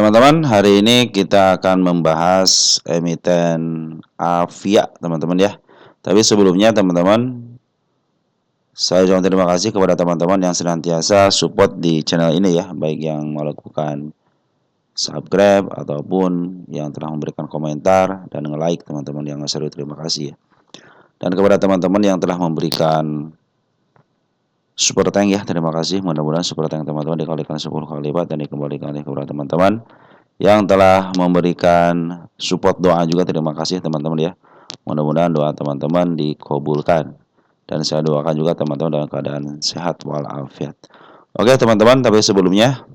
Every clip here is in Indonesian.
teman-teman, hari ini kita akan membahas emiten Avia, teman-teman ya. Tapi sebelumnya, teman-teman, saya ucapkan terima kasih kepada teman-teman yang senantiasa support di channel ini ya, baik yang melakukan subscribe ataupun yang telah memberikan komentar dan nge-like, teman-teman yang serius terima kasih ya. Dan kepada teman-teman yang telah memberikan super tank ya, terima kasih. Mudah-mudahan super tank teman-teman dikalikan 10 kali lipat dan dikembalikan kepada teman-teman yang telah memberikan support doa juga. Terima kasih teman-teman ya. Mudah-mudahan doa teman-teman dikabulkan dan saya doakan juga teman-teman dalam keadaan sehat walafiat. Oke teman-teman, tapi sebelumnya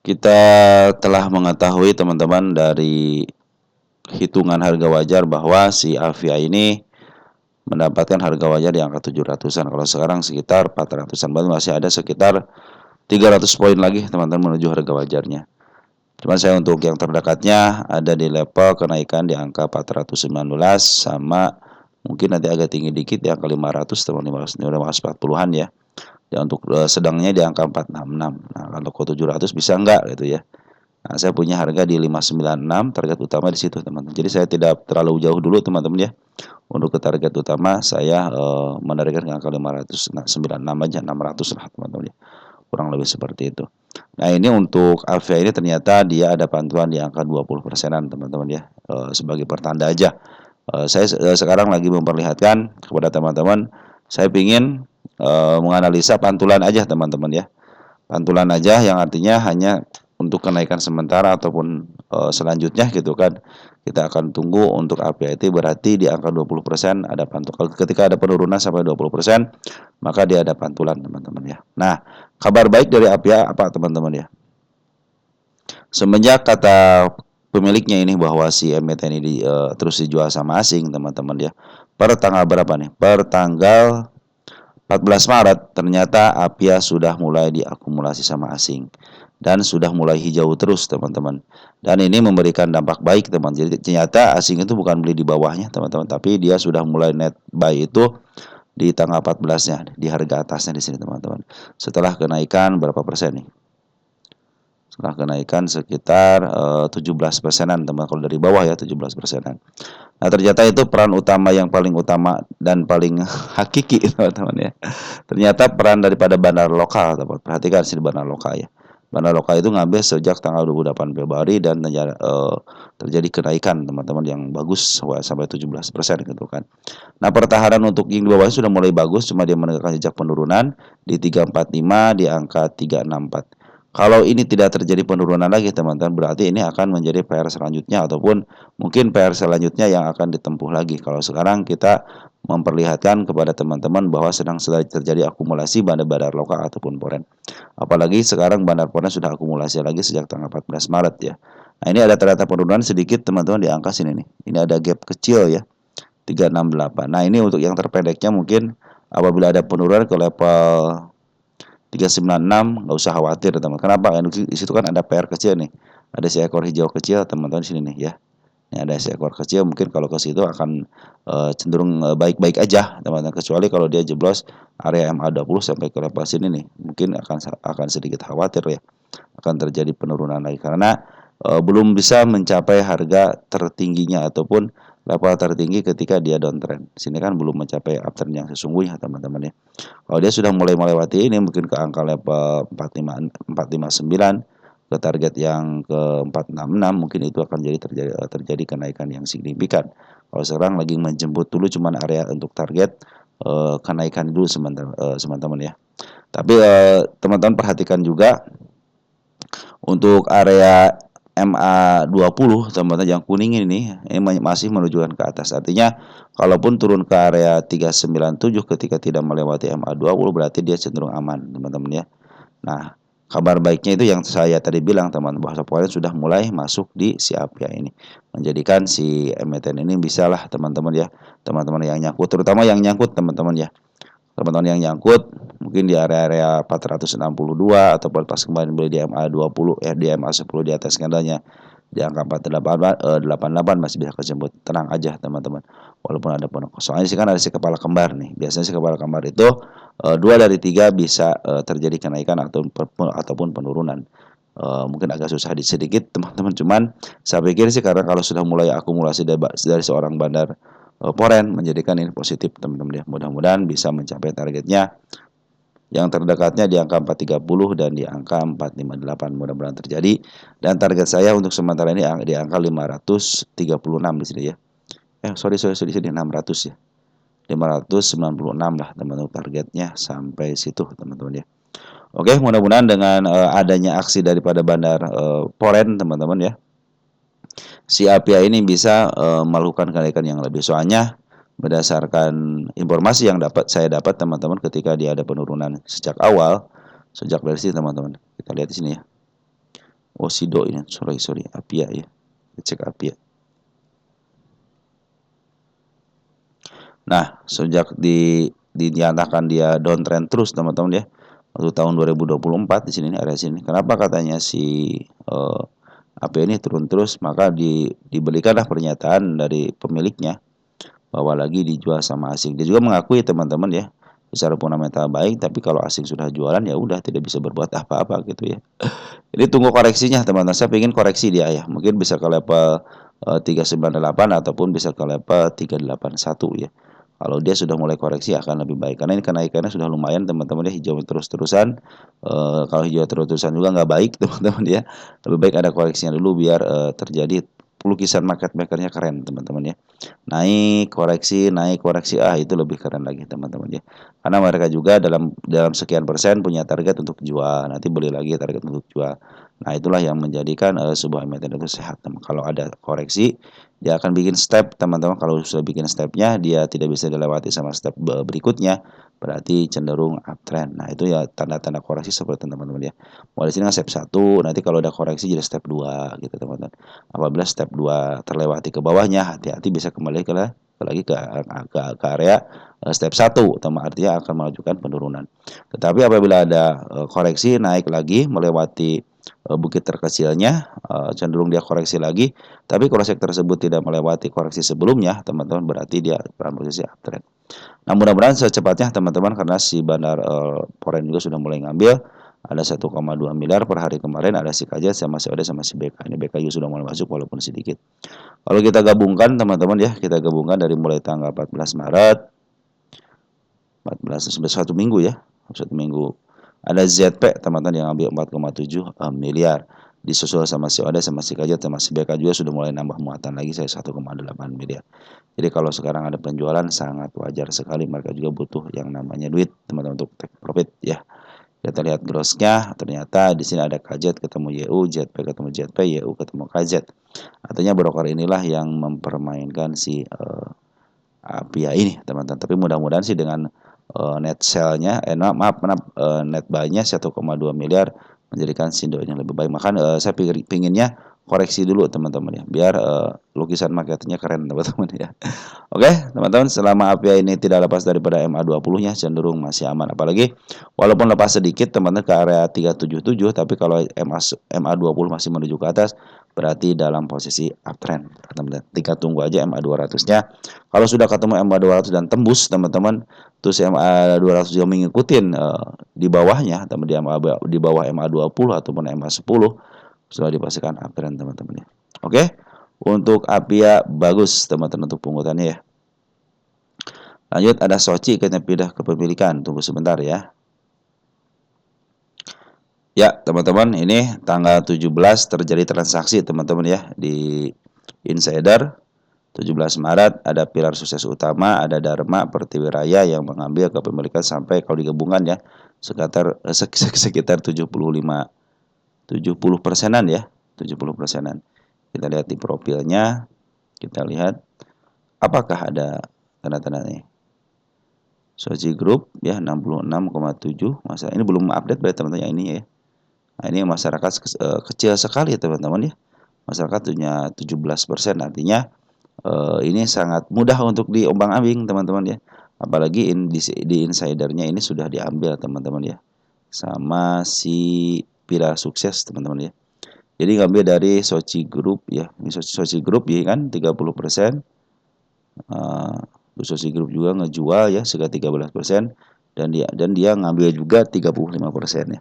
kita telah mengetahui teman-teman dari hitungan harga wajar bahwa si Avia ini mendapatkan harga wajar di angka 700-an. Kalau sekarang sekitar 400-an, berarti masih ada sekitar 300 poin lagi teman-teman menuju harga wajarnya. Cuma saya untuk yang terdekatnya ada di level kenaikan di angka 419 sama mungkin nanti agak tinggi dikit di angka 500 teman 540-an ya. Dan untuk sedangnya di angka 466. Nah, kalau ke 700 bisa enggak gitu ya. Nah, saya punya harga di 596, target utama di situ teman-teman. Jadi saya tidak terlalu jauh dulu teman-teman ya. Untuk ke target utama saya menargetkan ke angka 596 aja, 600 lah teman-teman ya. Kurang lebih seperti itu. Nah ini untuk Avia ini ternyata dia ada bantuan di angka 20%-an teman-teman ya, sebagai pertanda aja. Saya sekarang lagi memperlihatkan kepada teman-teman, saya ingin menganalisa pantulan aja teman-teman ya. Pantulan aja yang artinya hanya untuk kenaikan sementara ataupun selanjutnya gitu kan. Kita akan tunggu untuk APIT berarti di angka 20% ada pantulan. Ketika ada penurunan sampai 20%, maka dia ada pantulan teman-teman ya. Nah, kabar baik dari APIA apa teman-teman ya? Semenjak kata pemiliknya ini bahwa si emiten ini terus dijual sama asing teman-teman ya. Per tanggal berapa nih? Per tanggal 14 Maret ternyata APIA sudah mulai diakumulasi sama asing dan sudah mulai hijau terus teman-teman. Dan ini memberikan dampak baik teman. Jadi ternyata asing itu bukan beli di bawahnya teman-teman, tapi dia sudah mulai net buy itu di tanggal 14-nya, di harga atasnya di sini teman-teman. Setelah kenaikan berapa persen nih? Setelah kenaikan sekitar 17%-an teman, kalau dari bawah ya 17%-an. Nah ternyata itu peran utama yang paling utama dan paling hakiki teman-teman ya. Ternyata peran daripada bandar lokal teman. Perhatikan sini bandar lokal ya. Bandar lokal itu ngambil sejak tanggal 28 Februari dan terjadi kenaikan teman-teman yang bagus sampai 17% gitu kan. Nah pertahanan untuk yang di bawahnya sudah mulai bagus, cuma dia menegakkan jejak penurunan di 345 di angka 364. Kalau ini tidak terjadi penurunan lagi teman-teman, berarti ini akan menjadi PR selanjutnya ataupun mungkin PR selanjutnya yang akan ditempuh lagi. Kalau sekarang kita memperlihatkan kepada teman-teman bahwa sedang terjadi akumulasi bandar-bandar lokal ataupun foreign. Apalagi sekarang bandar foreign sudah akumulasi lagi sejak tanggal 14 Maret ya. Nah ini ada ternyata penurunan sedikit teman-teman di angka sini nih. Ini ada gap kecil ya, 368. Nah ini untuk yang terpendeknya mungkin apabila ada penurunan ke level 396 nggak usah khawatir teman. Kenapa? Di situ kan ada PR kecil nih. Ada seekor hijau kecil teman-teman di sini nih ya. Ini ada seekor kecil, mungkin kalau ke situ akan cenderung baik-baik aja teman-teman. Kecuali kalau dia jeblos area MA20 sampai ke level sini nih, mungkin akan sedikit khawatir ya. Akan terjadi penurunan lagi karena belum bisa mencapai harga tertingginya ataupun level tertinggi ketika dia downtrend. Sini kan belum mencapai uptrend yang sesungguhnya teman-teman ya. Kalau dia sudah mulai melewati ini mungkin ke angka level 459 ke target yang ke 466 mungkin itu akan terjadi kenaikan yang signifikan. Kalau sekarang lagi menjemput dulu cuman area untuk target kenaikan dulu teman-teman ya. Tapi teman-teman perhatikan juga untuk area MA20 teman-teman yang kuning ini masih menunjukkan ke atas. Artinya kalaupun turun ke area 397 ketika tidak melewati MA20 berarti dia cenderung aman teman-teman ya. Nah kabar baiknya itu yang saya tadi bilang teman-teman, bahwa poin sudah mulai masuk di si APIA ini, menjadikan si emiten ini bisalah teman-teman ya, teman-teman yang nyangkut, terutama yang nyangkut teman-teman ya, teman-teman yang nyangkut mungkin di area-area 462 atau pas kemarin beli di MA20 di MA10 di atas candlenya di angka 488 masih bisa kejemput, tenang aja teman-teman. Walaupun ada penuh. Soalnya sih kan ada si kepala kembar nih. Biasanya si kepala kembar itu 2 dari 3 bisa terjadi kenaikan ataupun penurunan. Mungkin agak susah sedikit teman-teman, cuman saya pikir sih karena kalau sudah mulai akumulasi dari seorang bandar foreign menjadikan ini positif teman-teman ya. Mudah-mudahan bisa mencapai targetnya yang terdekatnya di angka 430 dan di angka 458 mudah-mudahan terjadi. Dan target saya untuk sementara ini di angka 536 di sini ya. Sorry, 600 ya. 596 lah teman-teman targetnya sampai situ teman-teman ya. Oke, mudah-mudahan dengan adanya aksi daripada bandar foreign teman-teman ya, si API ini bisa melakukan kenaikan yang lebih. Soalnya berdasarkan informasi yang saya dapat teman-teman ketika dia ada penurunan sejak dari sini teman-teman. Kita lihat di sini ya. Oh, Sido ini. Sorry, API ya. Kita cek API. Nah, sejak dinyatakan dia downtrend terus teman-teman ya. Waktu tahun 2024 di sini area sini. Kenapa katanya si API ini turun terus? Maka diberikanlah pernyataan dari pemiliknya bahwa lagi dijual sama asing. Dia juga mengakui teman-teman ya, secara fundamental baik, tapi kalau asing sudah jualan ya udah tidak bisa berbuat apa-apa gitu ya. Jadi tunggu koreksinya teman-teman. Saya ingin koreksi dia ya. Mungkin bisa ke level 398 ataupun bisa ke level 381 ya. Kalau dia sudah mulai koreksi akan lebih baik karena ini kenaikannya sudah lumayan teman-teman ya, hijau terus-terusan. Kalau hijau terus-terusan juga nggak baik teman-teman ya. Lebih baik ada koreksinya dulu biar terjadi lukisan market makernya keren teman-teman ya. Naik koreksi itu lebih keren lagi teman-teman ya. Karena mereka juga dalam sekian persen punya target untuk jual, nanti beli lagi target untuk jual. Nah, itulah yang menjadikan sebuah emiten itu sehat teman. Kalau ada koreksi, dia akan bikin step teman-teman. Kalau sudah bikin stepnya, dia tidak bisa dilewati sama step berikutnya, berarti cenderung uptrend. Nah, itu ya tanda-tanda koreksi seperti teman-teman ya. Mulai sini kan step 1, nanti kalau ada koreksi jadi step 2 gitu teman-teman. Apabila step 2 terlewati ke bawahnya, hati-hati bisa kembali ke area step 1, artinya akan menunjukkan penurunan. Tetapi apabila ada koreksi naik lagi melewati bukit terkecilnya, cenderung dia koreksi lagi, tapi koreksi tersebut tidak melewati koreksi sebelumnya, teman-teman, berarti dia dalam posisi uptrend. Nah, mudah-mudahan secepatnya teman-teman, karena si bandar foreign juga sudah mulai ngambil, ada 1,2 miliar per hari kemarin, ada si KJ sama si OD sama si BK. Ini BK juga sudah mulai masuk walaupun sedikit. Kalau kita gabungkan teman-teman ya, kita gabungkan dari mulai tanggal 14 Maret, 14 sampai 1 minggu ya, 1 minggu. Ada ZP teman-teman yang ambil 4,7 miliar. Disusul sama si OD sama si KJ sama si BK juga sudah mulai nambah muatan lagi, saya 1,8 miliar. Jadi kalau sekarang ada penjualan sangat wajar sekali, mereka juga butuh yang namanya duit teman-teman untuk take profit ya. Kita lihat grossnya, ternyata di sini ada KZ ketemu YU, ZP ketemu ZP, YU ketemu KZ. Artinya broker inilah yang mempermainkan si API ini teman-teman. Tapi mudah-mudahan sih dengan net sell-nya, net buy-nya 1,2 miliar menjadikan Sindo ini lebih baik. Maka saya pinginnya koreksi dulu teman-teman ya, biar lukisan marketnya keren teman-teman ya. Oke teman-teman, selama API ini tidak lepas daripada MA20-nya cenderung masih aman. Apalagi walaupun lepas sedikit teman-teman ke area 377, tapi kalau MA20 masih menuju ke atas, berarti dalam posisi uptrend teman-teman. Tinggal tunggu aja MA200-nya. Kalau sudah ketemu MA200 dan tembus teman-teman, terus MA200 juga mengikutin di bawahnya, di bawah MA20 ataupun MA10, sudah dipastikan uptrend teman-teman ya. Oke. Untuk APIA bagus teman-teman untuk pungutannya ya. Lanjut ada Soci kayaknya pindah kepemilikan. Tunggu sebentar ya. Ya teman-teman, ini tanggal 17 terjadi transaksi teman-teman ya di Insider. 17 Maret ada pilar sukses utama, ada Dharma Pertiwiraya yang mengambil kepemilikan sampai kalau digabungkan ya sekitar 70%-an ya, 70%-an. Kita lihat di profilnya, kita lihat apakah ada tanda-tandanya. Soji Group ya 66,7. Masa ini belum update berarti teman-teman ini ya. Nah, ini masyarakat kecil sekali ya teman-teman ya. Masyarakat punya 17%, artinya ini sangat mudah untuk diombang-ambing teman-teman ya. Apalagi di insidernya ini sudah diambil teman-teman ya, sama si Pira Sukses teman-teman ya. Jadi ngambil dari Soci Group ya. Ini Soci Group ya kan 30%. Soci Group juga ngejual ya sekitar 13%. dan dia ngambil juga 35% ya.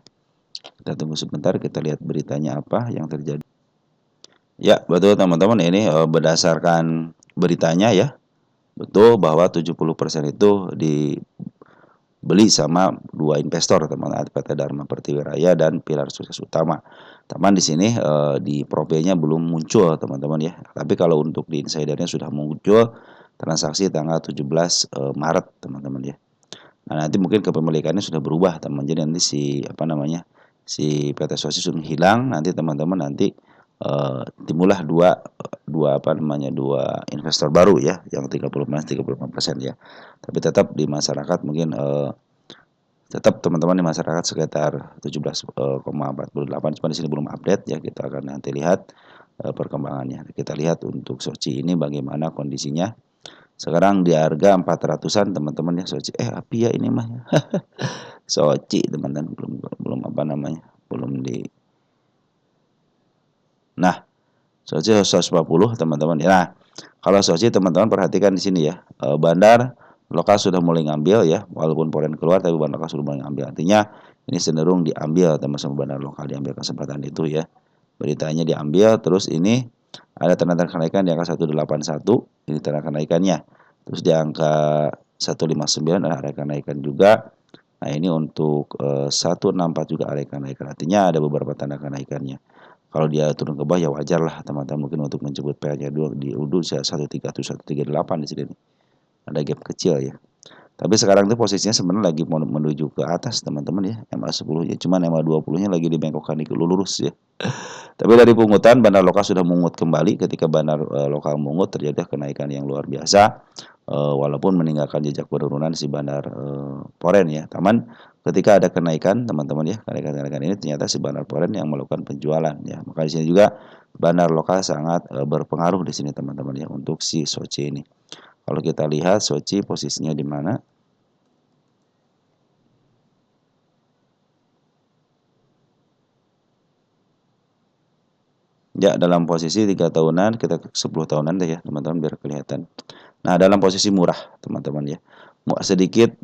Kita tunggu sebentar, kita lihat beritanya apa yang terjadi. Ya, betul teman-teman, ini berdasarkan beritanya ya. Betul bahwa 70% itu dibeli sama dua investor, teman, PT Dharma Pertiwiraya dan Pilar Sukses Utama. Teman di sini di Propenya belum muncul, teman-teman ya. Tapi kalau untuk di insidernya sudah muncul transaksi tanggal 17 Maret, teman-teman ya. Nah, nanti mungkin kepemilikannya sudah berubah, teman. Jadi nanti si PT Sosis sudah hilang, nanti teman-teman nanti timbullah dua investor baru ya, yang 35% ya. Tapi tetap di masyarakat mungkin tetap teman-teman di masyarakat sekitar 17,48, cuma di sini belum update ya, kita akan nanti lihat perkembangannya. Kita lihat untuk Soci ini bagaimana kondisinya. Sekarang di harga 400-an teman-teman ya Soci. Apia ini mah ya. Soci teman-teman belum apa namanya, belum di. Nah, Soci 140 teman-teman. Nah, kalau Soci teman-teman perhatikan di sini ya, bandar lokal sudah mulai ngambil ya, walaupun poren keluar tapi bandar lokal sudah mulai ngambil. Artinya ini cenderung diambil teman-teman, bandar lokal diambil kesempatan itu ya. Beritanya diambil, terus ini ada tanda kenaikan di angka 181, ini tanda kenaikannya. Terus di angka 159 ada kenaikan juga. Nah, ini untuk 164 juga ada kenaikan. Artinya ada beberapa tanda kenaikannya. Kalau dia turun ke bawah ya wajar lah teman-teman, mungkin untuk menjemput PH-nya di UDU 137 138 di sini nih. Ada gap kecil ya. Tapi sekarang tuh posisinya sebenarnya lagi menuju ke atas teman-teman ya, MA10 ya. Cuman MA20-nya lagi dibengkokkan di lurus ya. Tapi dari pungutan bandar lokal sudah mengut kembali. Ketika bandar lokal mengut terjadi kenaikan yang luar biasa, walaupun meninggalkan jejak penurunan si bandar Poren ya. Taman ketika ada kenaikan teman-teman ya, kenaikan ini ternyata si bandar Poren yang melakukan penjualan ya. Maka di sini juga bandar lokal sangat berpengaruh di sini teman-teman ya untuk si Soci ini. Kalau kita lihat Soci posisinya di mana? Ya, dalam posisi 3 tahunan, kita 10 tahunan deh ya, teman-teman biar kelihatan. Nah, dalam posisi murah, teman-teman ya. Sedikit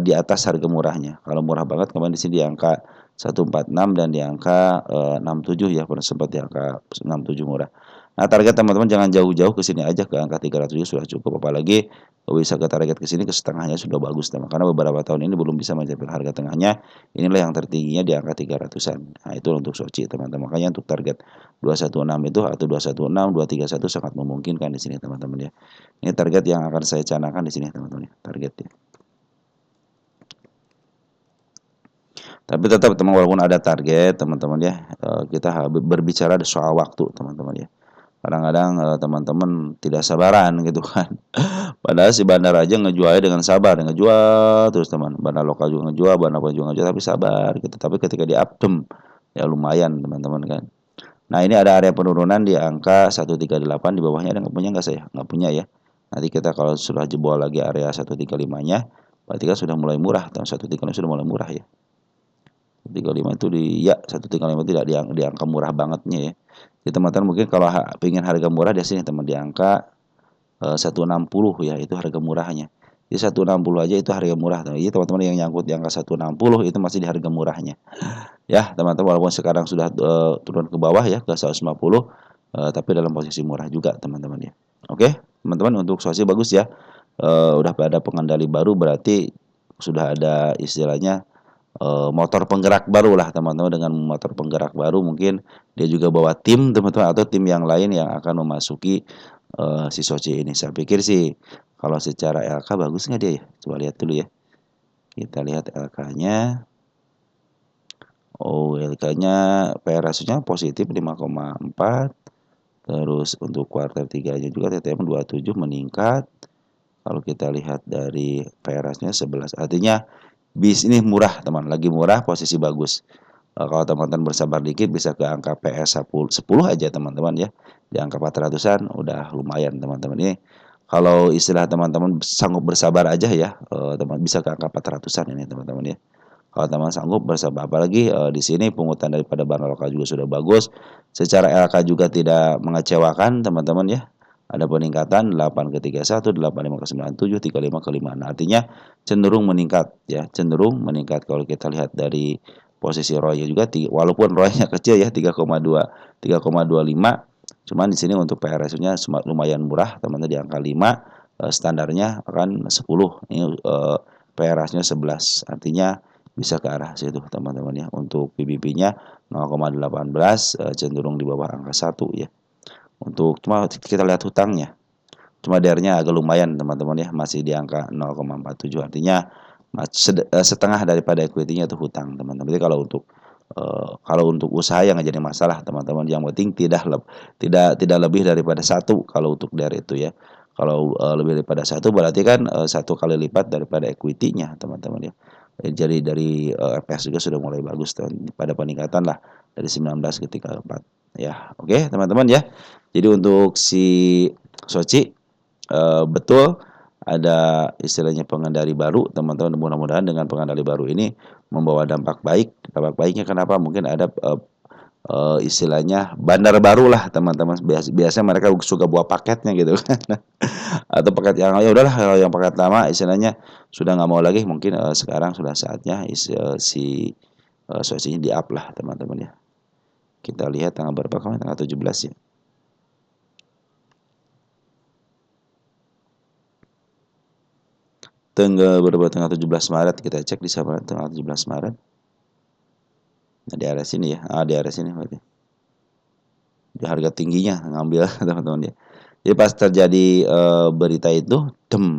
di atas harga murahnya. Kalau murah banget kemarin di sini di angka 146 dan di angka 67 ya, pernah sempat di angka 67 murah. Nah, target teman-teman jangan jauh-jauh ke sini aja, ke angka 300 sudah cukup, apalagi bisa ke target ke sini ke setengahnya sudah bagus teman. Karena beberapa tahun ini belum bisa mencapai harga tengahnya. Inilah yang tertingginya di angka 300-an. Nah, itu untuk Soci teman-teman. Makanya untuk target 216 itu atau 216, 231 sangat memungkinkan di sini teman-teman ya. Ini target yang akan saya canangkan di sini teman-teman ya, targetnya. Tapi tetap teman, walaupun ada target teman-teman ya, kita berbicara soal waktu teman-teman ya. Kadang-kadang teman-teman tidak sabaran gitu kan. Padahal si bandar aja ngejualnya dengan sabar, ngejual terus teman. Bandar lokal juga ngejual, bandar lokal juga ngejual, tapi sabar gitu. Tapi ketika di updem ya lumayan teman-teman kan. Nah, ini ada area penurunan di angka 138, di bawahnya ada nggak punya nggak saya? Nggak punya ya. Nanti kita kalau sudah jebol lagi area 135-nya, berarti kan sudah mulai murah. Tahun 135 sudah mulai murah ya. 135 itu ya 135 tidak di angka murah bangetnya ya. Jadi teman-teman mungkin kalau pengen harga murah di sini teman di angka 160 ya, itu harga murahnya. Jadi 160 aja itu harga murah. Jadi teman-teman yang nyangkut di angka 160 itu masih di harga murahnya. Ya, teman-teman walaupun sekarang sudah turun ke bawah ya ke 150, tapi dalam posisi murah juga teman-teman ya. Oke, teman-teman untuk Sosi bagus ya. Udah pada pengendali baru, berarti sudah ada istilahnya motor penggerak baru lah teman-teman. Dengan motor penggerak baru mungkin dia juga bawa tim teman-teman, atau tim yang lain yang akan memasuki si Soci ini. Saya pikir sih kalau secara LK bagus nggak dia ya? Coba lihat dulu ya. Kita lihat LK-nya. Oh, LK-nya PR ratio-nya positif 5,4. Terus untuk kuartal 3-nya juga TTM 27 meningkat. Kalau kita lihat dari PR ratio-nya 11. Artinya bis ini murah, teman. Lagi murah, posisi bagus. Kalau teman-teman bersabar dikit bisa ke angka PS 10 aja teman-teman ya. Di angka 400-an udah lumayan teman-teman. Ini kalau istilah teman-teman sanggup bersabar aja ya, teman bisa ke angka 400-an ini teman-teman ya. Kalau teman sanggup bersabar, apalagi di sini pungutan daripada bank lokal juga sudah bagus. Secara LK juga tidak mengecewakan teman-teman ya. ada peningkatan 8 ke 31, 85 ke 97, 35 ke 56. Artinya cenderung meningkat ya, cenderung meningkat kalau kita lihat dari posisi ROI juga walaupun ROI-nya kecil ya 3,2 3,25, cuman di sini untuk PR ratio-nya lumayan murah teman-teman di angka 5, standarnya akan 10. Ini PR ratio-nya 11. Artinya bisa ke arah situ teman-teman ya. Untuk PBB-nya 0,18, cenderung di bawah angka 1 ya. Untuk cuma kita lihat hutangnya, cuma DR-nya agak lumayan teman-teman ya, masih di angka 0,47. Artinya setengah daripada equity-nya itu hutang teman-teman. Jadi kalau untuk usaha yang nggak jadi masalah teman-teman. Yang penting tidak lebih daripada satu kalau untuk DR itu ya. Kalau lebih daripada satu berarti kan 1 kali lipat daripada equity-nya teman-teman ya. Jadi dari EPS juga sudah mulai bagus pada peningkatan lah dari 19 ke 34 ya. Oke teman-teman ya. Jadi untuk si Soci betul ada istilahnya pengendali baru teman-teman, mudah-mudahan dengan pengendali baru ini membawa dampak baik. Dampak baiknya kenapa? Mungkin ada istilahnya bandar baru lah teman-teman. Biasanya mereka suka buat paketnya gitu kan. Atau paket yang ya udahlah, kalau yang paket lama istilahnya sudah nggak mau lagi, mungkin sekarang sudah saatnya si Soci di up lah teman-teman ya. Kita lihat tanggal berapa kemarin, tanggal 17 ya. Tanggal 17 Maret kita cek di sana tanggal 17 Maret. Nah, di area sini ya. Di area sini berarti. Di harga tingginya ngambil teman-teman ya. Jadi pas terjadi berita itu,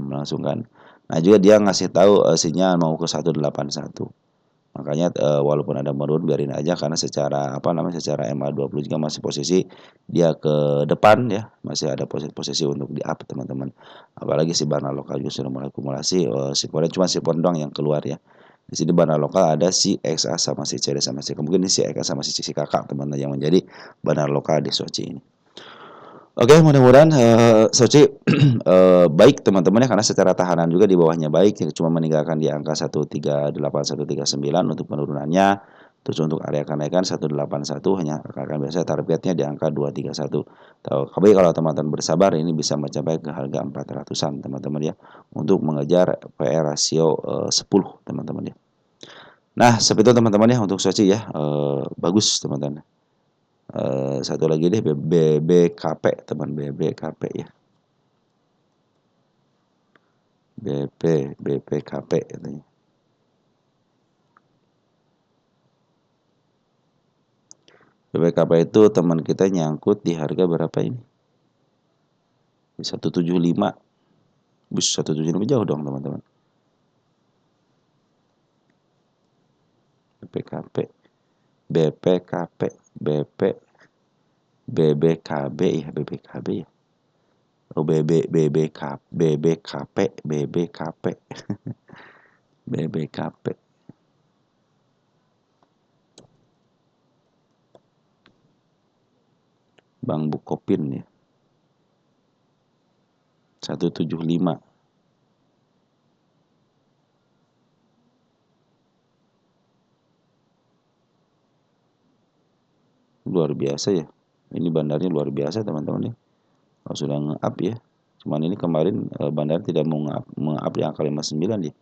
langsung kan. Nah, juga dia ngasih tahu sinyal mau ke 181. Makanya walaupun ada menurun biarin aja karena secara MA20 juga masih posisi dia ke depan ya, masih ada posisi untuk di up teman-teman. Apalagi si barna lokal juga sudah mulai akumulasi, si pon doang yang keluar ya. Di sini barna lokal ada si XA sama si CD sama si mungkin si XA sama si kakak teman-teman yang menjadi barna lokal di Sochi ini. Oke, mudah-mudahan Sochi baik teman-teman ya, karena secara tahanan juga di bawahnya baik, cuma meninggalkan di angka 138 139 untuk penurunannya. Terus untuk area kenaikan 181 hanya akan biasa targetnya di angka 231. Tapi kalau teman-teman bersabar ini bisa mencapai ke harga 400-an teman-teman ya, untuk mengejar PR rasio 10 teman-teman ya. Nah, seperti itu teman-teman ya untuk Sochi ya. Bagus teman-teman. Satu lagi deh BBKP teman, BBKP ya. BPKP katanya. BPKP itu teman kita nyangkut di harga berapa ini? 175. Bus 175 jauh dong teman-teman. BPKP, BPKP, BBKB ya, BBKB ya. Oh BBKP, BBKP. Bang Bukopin ya. 175. Luar biasa ya. Ini bandarnya luar biasa teman-teman ya. Oh, sudah nge-up ya. Cuman ini kemarin bandar tidak mau nge-up di angka 59 ya.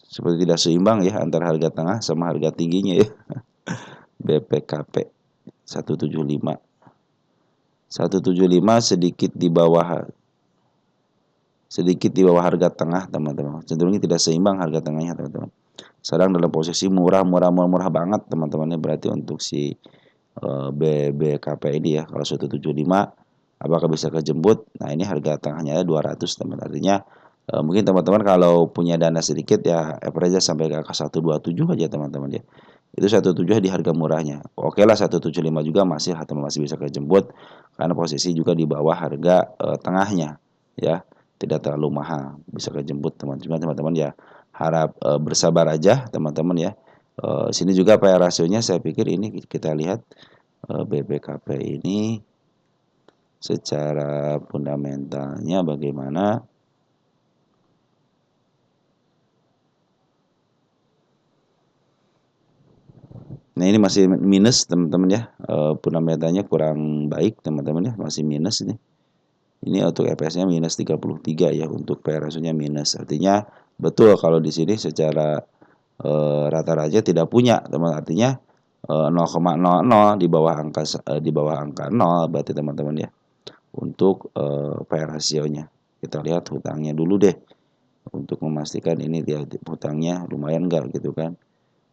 Seperti tidak seimbang ya antara harga tengah sama harga tingginya ya. BPKP 175. 175 sedikit di bawah harga tengah teman-teman. Cenderungnya tidak seimbang harga tengahnya teman-teman. Sekarang dalam posisi murah banget teman-temannya, berarti untuk si BBKP ini ya. Kalau 175 apakah bisa kejemput? Nah, ini harga tengahnya 200 teman. Artinya mungkin teman-teman kalau punya dana sedikit ya average sampai ke angka 127 aja teman-teman ya. Itu 127 di harga murahnya. Oke lah 175 juga masih bisa kejemput karena posisi juga di bawah harga tengahnya ya. Tidak terlalu mahal, bisa kejemput teman-teman. Teman-teman ya harap bersabar aja teman-teman ya. Sini juga PR rasionya saya pikir ini kita lihat BBKP ini secara fundamentalnya bagaimana. Nah, ini masih minus teman-teman ya. Fundamentalnya kurang baik teman-teman ya, masih minus ini. Ini untuk EPS-nya minus 33 ya, untuk P/E ratio-nya minus. Artinya betul kalau di sini secara rata-rata tidak punya, teman. Artinya 0,00 di bawah angka 0 berarti teman-teman ya. Untuk P/E rasionya. Kita lihat hutangnya dulu deh. Untuk memastikan ini dia hutangnya lumayan enggak gitu kan.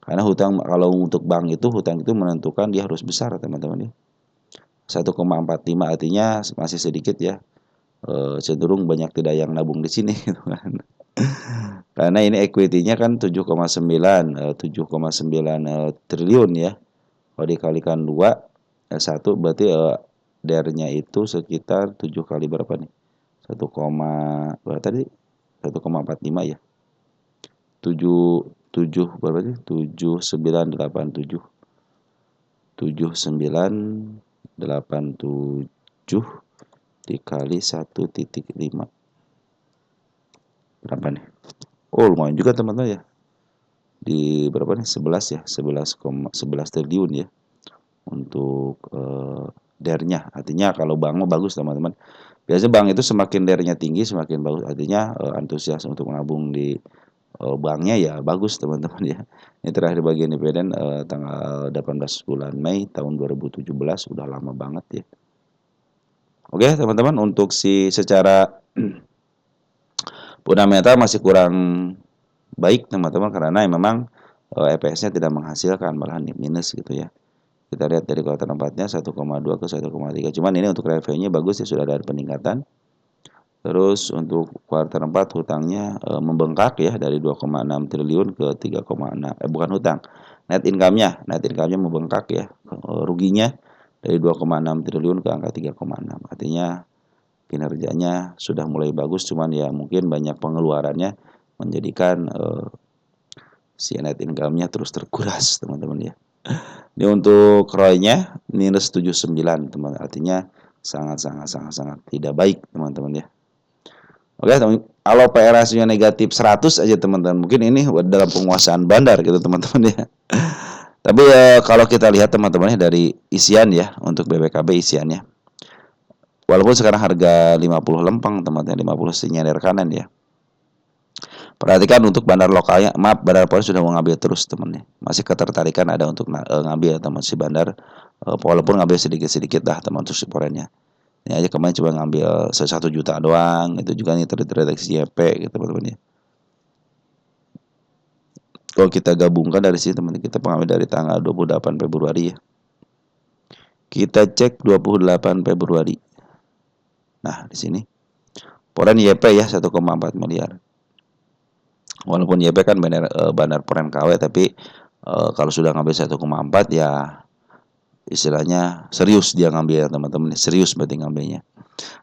Karena hutang kalau untuk bank itu hutang itu menentukan dia harus besar teman-teman ya. 1,45 artinya masih sedikit ya. Cenderung banyak tidak yang nabung di sini gitu kan. Karena ini equity-nya kan 7,9 triliun ya. Kalau dikalikan 2 1 berarti DER-nya itu sekitar 7 kali berapa nih? 1, berapa tadi? 1,45 ya. 7 7 berapa sih? 7987. 7987 dikali 1,5. Berapa nih? Oh, lumayan juga teman-teman ya. Di berapa nih? 11 ya. 11 triliun ya. Untuk DER-nya. Artinya kalau bank mau bagus teman-teman. Biasanya bank itu semakin DER-nya tinggi semakin bagus. Artinya antusias untuk menabung di banknya ya bagus teman-teman ya. Ini terakhir bagi independen tanggal 18 bulan Mei tahun 2017, udah lama banget ya. Oke teman-teman, untuk secara fundamental masih kurang baik teman-teman, karena memang EPS-nya tidak menghasilkan, malah minus gitu ya. Kita lihat dari kuartal 4-nya 1,2 ke 1,3. Cuman ini untuk revenue bagus ya, sudah ada peningkatan. Terus untuk kuartal 4 hutangnya membengkak ya dari 2,6 triliun ke 3,6. Bukan hutang. Net income-nya membengkak ya. Ruginya dari 2,6 triliun ke angka 3,6. Artinya kinerjanya sudah mulai bagus, cuman ya mungkin banyak pengeluarannya menjadikan si net income-nya terus terkuras, teman-teman ya. Ini untuk ROI-nya minus 79, teman. Artinya sangat tidak baik, teman-teman ya. Oke, kalau P/E rasionya negatif 100 aja teman-teman, mungkin ini dalam penguasaan bandar gitu teman-teman ya. Tapi kalau kita lihat teman-teman dari isian ya, untuk BBKB isiannya. Walaupun sekarang harga 50 lempeng teman-teman, 50 sinyal kanan ya. Perhatikan untuk bandar lokalnya, maaf, bandar poren sudah mau ngambil terus teman-teman. Masih ketertarikan ada untuk ngambil teman si bandar, walaupun ngambil sedikit-sedikit dah teman untuk si porennya. Ini aja kemarin coba ngambil 1 juta doang, itu juga nih terdeteksi YP gitu teman-teman ya. Kalau kita gabungkan dari sini teman-teman, kita pengambil dari tanggal 28 Februari ya. Kita cek 28 Februari. Nah, di sini poren YP ya 1,4 miliar. Walaupun YP kan bandar poren KW, tapi kalau sudah ngambil 1,4 ya istilahnya serius dia ngambil teman-teman, serius berarti ngambilnya.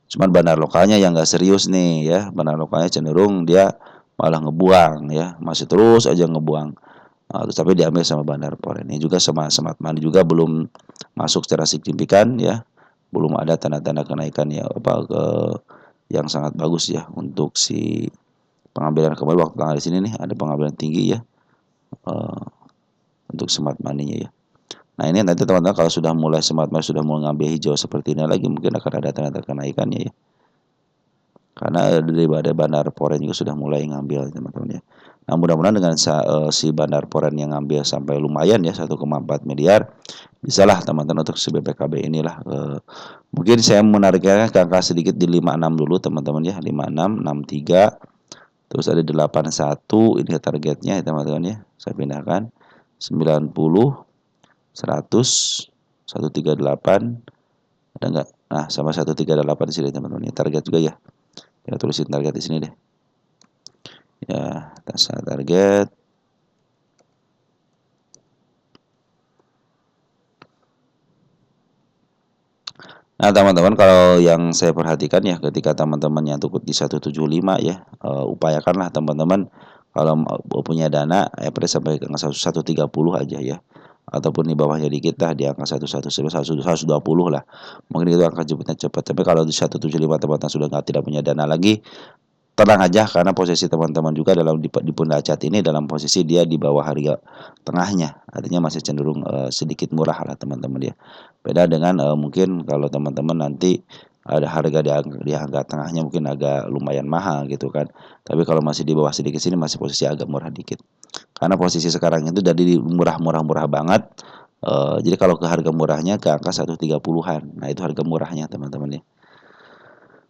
Cuman bandar lokalnya yang nggak serius nih ya, bandar lokalnya cenderung dia malah ngebuang ya, masih terus aja ngebuang. Terus tapi diambil sama bandar poren. Ini juga sama Smart Money juga belum masuk secara signifikan ya, belum ada tanda-tanda kenaikan ya yang sangat bagus ya untuk si pengambilan kembali waktu tanggal di sini nih ada pengambilan tinggi ya untuk Smart Money-nya ya. Nah ini nanti teman-teman kalau sudah mulai Smart Money sudah mulai ngambil hijau seperti ini lagi, mungkin akan ada tanda-tanda kenaikannya ya. Karena dari bandar poren juga sudah mulai ngambil teman-teman ya. Nah mudah-mudahan dengan si bandar poren yang ngambil sampai lumayan ya 1,4 miliar, bisalah teman-teman untuk si BPKB inilah. Mungkin saya menariknya ke angka sedikit di 56 dulu teman-teman ya, 56, 63, terus ada 81, ini targetnya ya teman-teman ya. Saya pindahkan 90, 100, 138, ada enggak? Nah, sama 138 di sini teman-teman. Ini target juga ya. Kita tulisin target di sini deh. Ya, dasar target. Nah, teman-teman kalau yang saya perhatikan ya ketika teman-teman yang tukut di 175 ya, upayakanlah teman-teman kalau punya dana sampai ke angka 130 aja ya. Ataupun di bawahnya dikit dah di angka 120 lah. Mungkin itu angka jemputnya cepat. Tapi kalau di 175 teman-teman sudah tidak punya dana lagi, tenang aja karena posisi teman-teman juga dalam di pundak cat ini dalam posisi dia di bawah harga tengahnya, artinya masih cenderung sedikit murah lah teman-teman ya. Beda dengan mungkin kalau teman-teman nanti ada harga di angka tengahnya mungkin agak lumayan mahal gitu kan. Tapi kalau masih di bawah sedikit sini masih posisi agak murah dikit. Karena posisi sekarang itu jadi murah banget. Jadi kalau ke harga murahnya ke angka 130-an. Nah, itu harga murahnya teman-teman ya.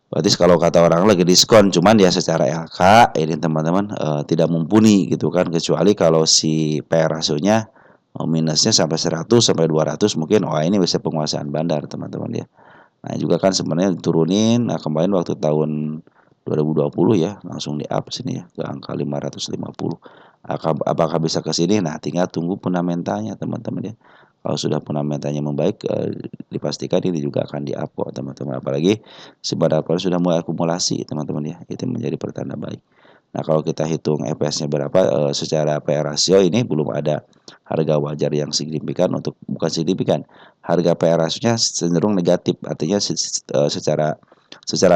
Berarti kalau kata orang lagi diskon, cuman ya secara LK ini teman-teman tidak mumpuni gitu kan, kecuali kalau si PR rasionya minusnya sampai 100 sampai 200 mungkin wah ini bisa penguasaan bandar teman-teman ya. Nah, juga kan sebenarnya diturunin. Nah, kemarin waktu tahun 2020 ya langsung di up sini ya ke angka 550. Apakah bisa ke sini? Nah, tinggal tunggu fundamentanya teman-teman ya. Kalau sudah fundamentanya membaik, dipastikan ini juga akan di up kok teman-teman. Apalagi sebenarnya sudah mulai akumulasi teman-teman ya. Itu menjadi pertanda baik. Nah, kalau kita hitung EPS-nya berapa secara PR rasio ini belum ada harga wajar yang signifikan untuk bukan signifikan. Harga PR ratio-nya cenderung negatif, artinya secara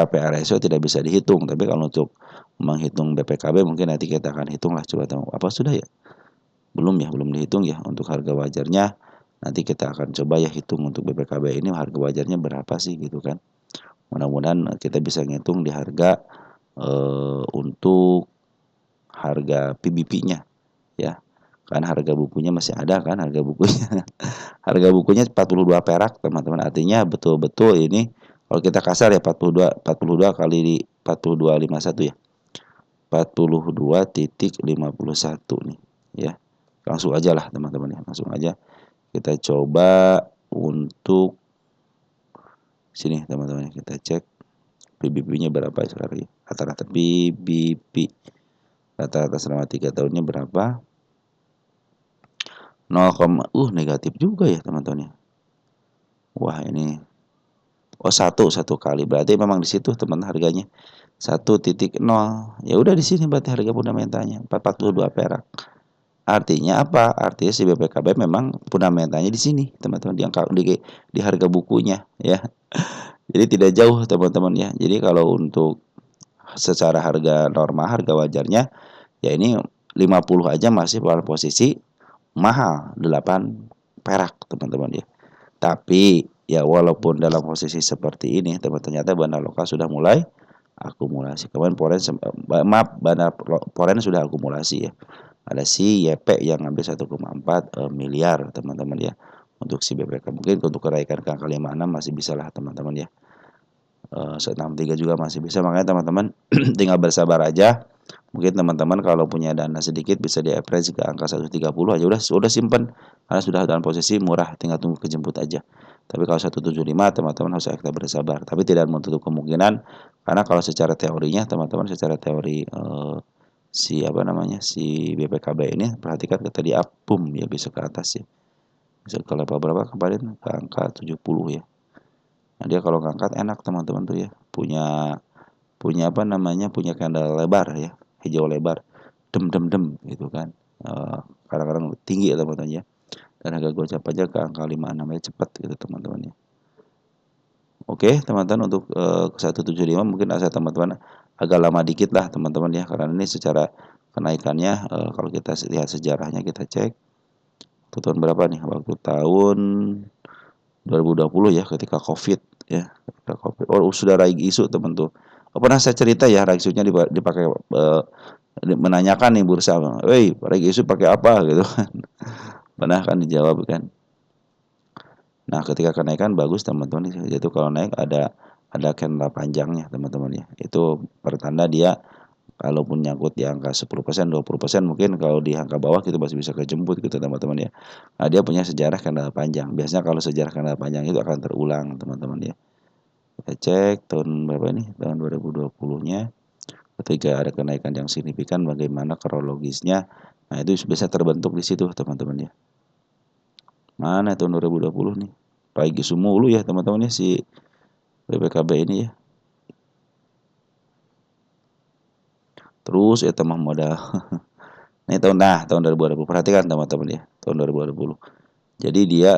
PR ratio tidak bisa dihitung. Tapi kalau untuk menghitung BPKB mungkin nanti kita akan hitung lah, coba tahu apa sudah ya? Belum dihitung ya untuk harga wajarnya. Nanti kita akan coba ya hitung untuk BPKB ini harga wajarnya berapa sih gitu kan. Mudah-mudahan kita bisa ngitung di harga untuk harga PBP-nya ya. Kan harga bukunya masih ada kan harga bukunya. Harga bukunya 42 perak teman-teman. Artinya betul-betul ini kalau kita kasar ya 42 kali di 42,51 ya. 42,51 nih ya. Langsung aja lah teman-teman ya. Langsung aja kita coba untuk sini teman-teman ya. Kita cek PBB-nya berapa sekarang ya. Rata-rata PBB rata-rata selama 3 tahunnya berapa? 0, negatif juga ya teman-teman ya. Wah ini satu kali berarti memang di situ teman harganya 1,0. Ya udah di sini berarti harga fundamentalnya 42 perak. Artinya apa? Artinya si BPKB memang fundamentalnya di sini teman-teman di harga bukunya ya. Jadi tidak jauh teman-teman ya. Jadi kalau untuk secara harga normal harga wajarnya ya ini 50 aja masih pada posisi mahal 8 perak teman-teman ya. Tapi ya walaupun dalam posisi seperti ini ternyata bandar lokal sudah mulai akumulasi. Kemarin bandar Foreign sudah akumulasi ya. Ada si YP yang ngambil 1,4 miliar teman-teman ya. Untuk si BPK mungkin untuk kenaikan ke angka 56 masih bisa lah teman-teman ya. 163 juga masih bisa, makanya teman-teman tinggal bersabar aja. Mungkin teman-teman kalau punya dana sedikit bisa di average ke angka 130 aja udah simpen karena sudah dalam posisi murah, tinggal tunggu kejemput aja. Tapi kalau 175 teman-teman harus kita bersabar, tapi tidak menutup kemungkinan karena kalau secara teorinya teman-teman secara teori si BPKB ini perhatikan kita di up boom ya bisa ke atas ya. Bisa ke level berapa kemarin ke angka 70 ya. Nah, dia kalau ngangkat enak teman-teman tuh ya. Punya punya apa namanya? Punya candle lebar ya, hijau lebar. Dem gitu kan. Kadang-kadang tinggi ya teman-teman ya. Dan harga gocap aja ke angka 56 ya cepat gitu teman-teman ya. Oke, teman-teman untuk 175 mungkin asa teman-teman agak lama dikit lah teman-teman ya karena ini secara kenaikannya kalau kita lihat sejarahnya kita cek tahun berapa nih? Waktu tahun 2020 ya ketika Covid ya ketika Covid. Sudah raih isu teman tuh. Pernah saya cerita ya raih isunya dipakai menanyakan nih bursa, "Woi, raih isu pakai apa?" gitu kan. Pernah kan dijawab kan. Nah, ketika kenaikan bagus teman-teman itu kalau naik ada candle panjangnya teman-teman ya. Itu pertanda dia kalaupun nyangkut di angka 10%, 20% mungkin kalau di angka bawah kita masih bisa kejemput gitu teman-teman ya. Nah, dia punya sejarah candle panjang. Biasanya kalau sejarah candle panjang itu akan terulang teman-teman ya. Kita cek tahun berapa ini? Tahun 2020-nya. Ketika ada kenaikan yang signifikan bagaimana kronologisnya. Nah, itu bisa terbentuk di situ teman-teman ya. Mana tahun 2020 nih? Pagi mulu ya teman-teman ya si BPKB ini ya. Terus ya tambah modal. Ini tahun 2020 perhatikan teman-teman ya, tahun 2020. Jadi dia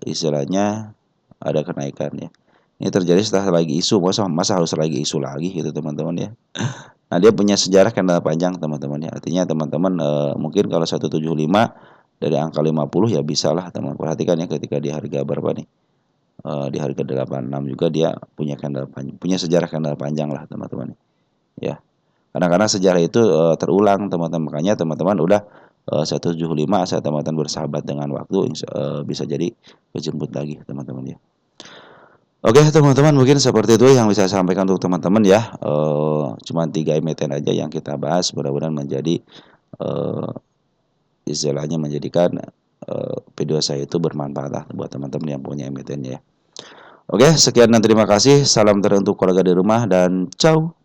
istilahnya ada kenaikan ya. Ini terjadi setelah lagi isu, masa harus lagi isu lagi gitu teman-teman ya. Nah, dia punya sejarah kendala panjang teman-teman ya. Artinya teman-teman mungkin kalau 175 dari angka 50 ya bisalah teman perhatikan ya ketika di harga berapa nih? di harga 86 juga dia punya sejarah kendal panjang lah teman-teman ya. Karena sejarah itu terulang teman-teman, makanya teman-teman udah 175 saat teman-teman bersahabat dengan waktu bisa jadi kejemput lagi teman-teman ya. Oke teman-teman, mungkin seperti itu yang bisa saya sampaikan untuk teman-teman ya. Cuman 3 emiten aja yang kita bahas, mudah-mudahan menjadi istilahnya menjadikan video saya itu bermanfaat lah buat teman-teman yang punya emiten ya. Oke, sekian dan terima kasih. Salam teruntuk keluarga di rumah dan ciao.